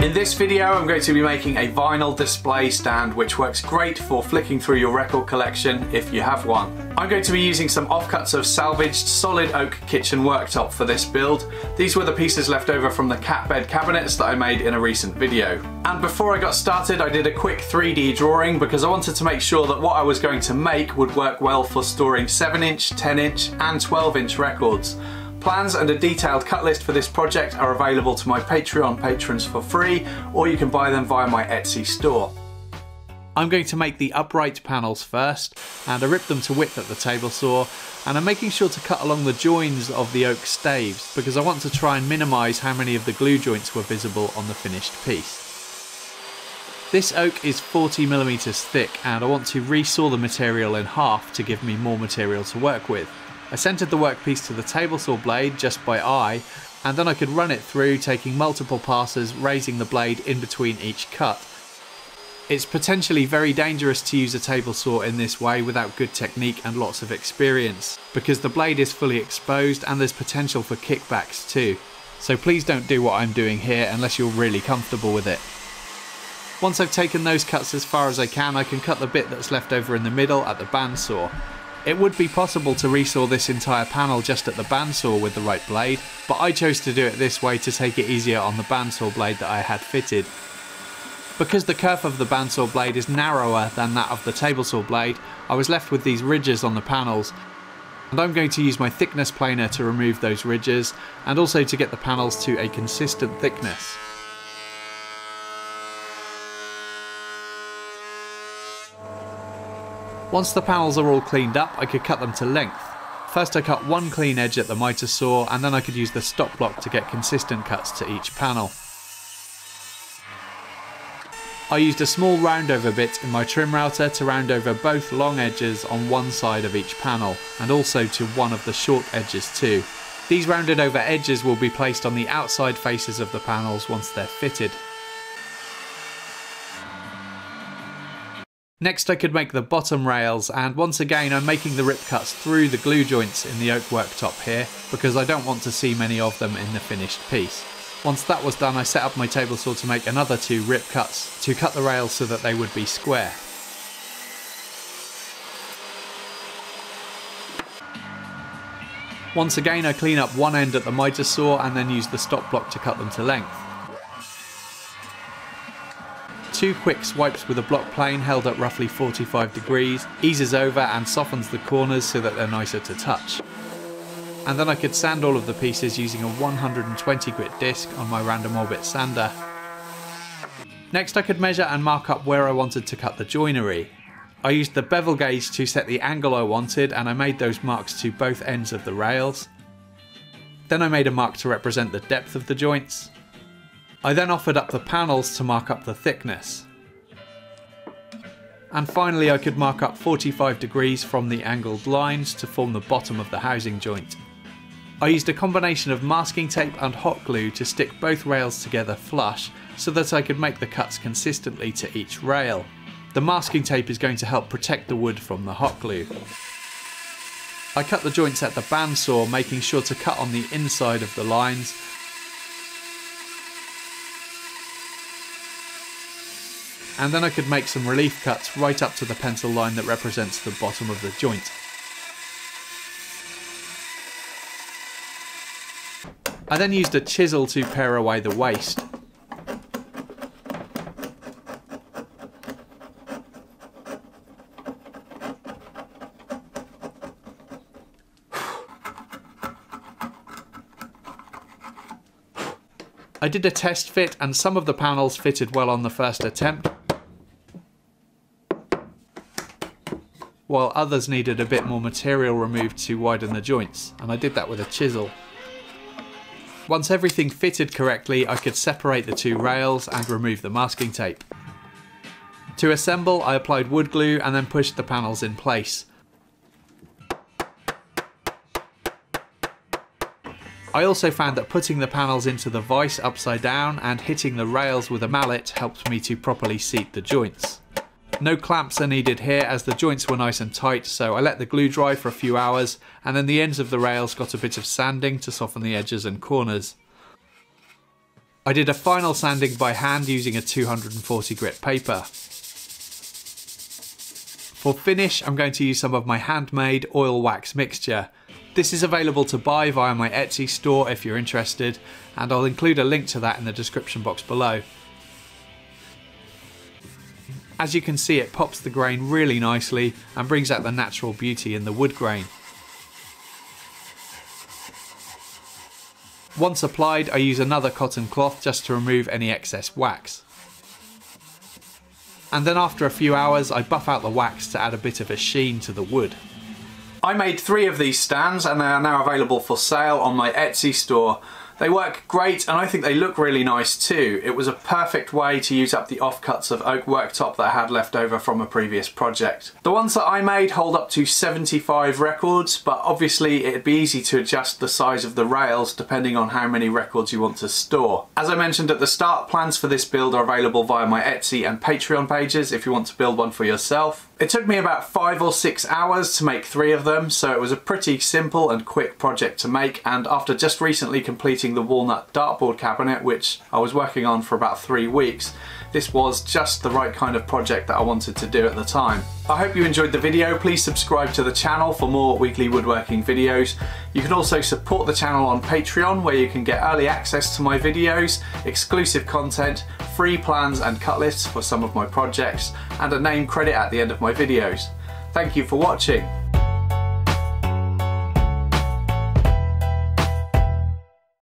In this video I'm going to be making a vinyl display stand which works great for flicking through your record collection if you have one. I'm going to be using some offcuts of salvaged solid oak kitchen worktop for this build. These were the pieces left over from the cat bed cabinets that I made in a recent video. And before I got started I did a quick 3D drawing because I wanted to make sure that what I was going to make would work well for storing 7-inch, 10-inch and 12-inch records. Plans and a detailed cut list for this project are available to my Patreon patrons for free, or you can buy them via my Etsy store. I'm going to make the upright panels first, and I rip them to width at the table saw, and I'm making sure to cut along the joins of the oak staves because I want to try and minimise how many of the glue joints were visible on the finished piece. This oak is 40mm thick and I want to resaw the material in half to give me more material to work with. I centred the workpiece to the table saw blade just by eye, and then I could run it through, taking multiple passes, raising the blade in between each cut. It's potentially very dangerous to use a table saw in this way without good technique and lots of experience, because the blade is fully exposed and there's potential for kickbacks too. So please don't do what I'm doing here unless you're really comfortable with it. Once I've taken those cuts as far as I can cut the bit that's left over in the middle at the bandsaw. It would be possible to resaw this entire panel just at the bandsaw with the right blade, but I chose to do it this way to take it easier on the bandsaw blade that I had fitted. Because the kerf of the bandsaw blade is narrower than that of the table saw blade, I was left with these ridges on the panels, and I'm going to use my thickness planer to remove those ridges and also to get the panels to a consistent thickness. Once the panels are all cleaned up, I could cut them to length. First I cut one clean edge at the miter saw, and then I could use the stop block to get consistent cuts to each panel. I used a small roundover bit in my trim router to round over both long edges on one side of each panel, and also to one of the short edges too. These rounded over edges will be placed on the outside faces of the panels once they're fitted. Next I could make the bottom rails, and once again I'm making the rip cuts through the glue joints in the oak worktop here because I don't want to see many of them in the finished piece. Once that was done I set up my table saw to make another 2 rip cuts to cut the rails so that they would be square. Once again I clean up one end at the miter saw and then use the stop block to cut them to length. 2 quick swipes with a block plane held at roughly 45 degrees eases over and softens the corners so that they're nicer to touch. And then I could sand all of the pieces using a 120 grit disc on my random orbit sander. Next I could measure and mark up where I wanted to cut the joinery. I used the bevel gauge to set the angle I wanted, and I made those marks to both ends of the rails. Then I made a mark to represent the depth of the joints. I then offered up the panels to mark up the thickness. And finally I could mark up 45 degrees from the angled lines to form the bottom of the housing joint. I used a combination of masking tape and hot glue to stick both rails together flush so that I could make the cuts consistently to each rail. The masking tape is going to help protect the wood from the hot glue. I cut the joints at the bandsaw, making sure to cut on the inside of the lines. And then I could make some relief cuts right up to the pencil line that represents the bottom of the joint. I then used a chisel to pare away the waste. I did a test fit and some of the panels fitted well on the first attempt, while others needed a bit more material removed to widen the joints, and I did that with a chisel. Once everything fitted correctly, I could separate the 2 rails and remove the masking tape. To assemble, I applied wood glue and then pushed the panels in place. I also found that putting the panels into the vise upside down and hitting the rails with a mallet helped me to properly seat the joints. No clamps are needed here as the joints were nice and tight, so I let the glue dry for a few hours and then the ends of the rails got a bit of sanding to soften the edges and corners. I did a final sanding by hand using a 240 grit paper. For finish, I'm going to use some of my handmade oil wax mixture. This is available to buy via my Etsy store if you're interested, and I'll include a link to that in the description box below. As you can see, it pops the grain really nicely and brings out the natural beauty in the wood grain. Once applied, I use another cotton cloth just to remove any excess wax. And then after a few hours, I buff out the wax to add a bit of a sheen to the wood. I made 3 of these stands and they are now available for sale on my Etsy store. They work great and I think they look really nice too. It was a perfect way to use up the offcuts of oak worktop that I had left over from a previous project. The ones that I made hold up to 75 records, but obviously it'd be easy to adjust the size of the rails depending on how many records you want to store. As I mentioned at the start, plans for this build are available via my Etsy and Patreon pages if you want to build one for yourself. It took me about 5 or 6 hours to make 3 of them, so it was a pretty simple and quick project to make, and after just recently completing the walnut dartboard cabinet, which I was working on for about 3 weeks, this was just the right kind of project that I wanted to do at the time. I hope you enjoyed the video. Please subscribe to the channel for more weekly woodworking videos. You can also support the channel on Patreon, where you can get early access to my videos, exclusive content, free plans and cut lists for some of my projects, and a name credit at the end of my videos. Thank you for watching.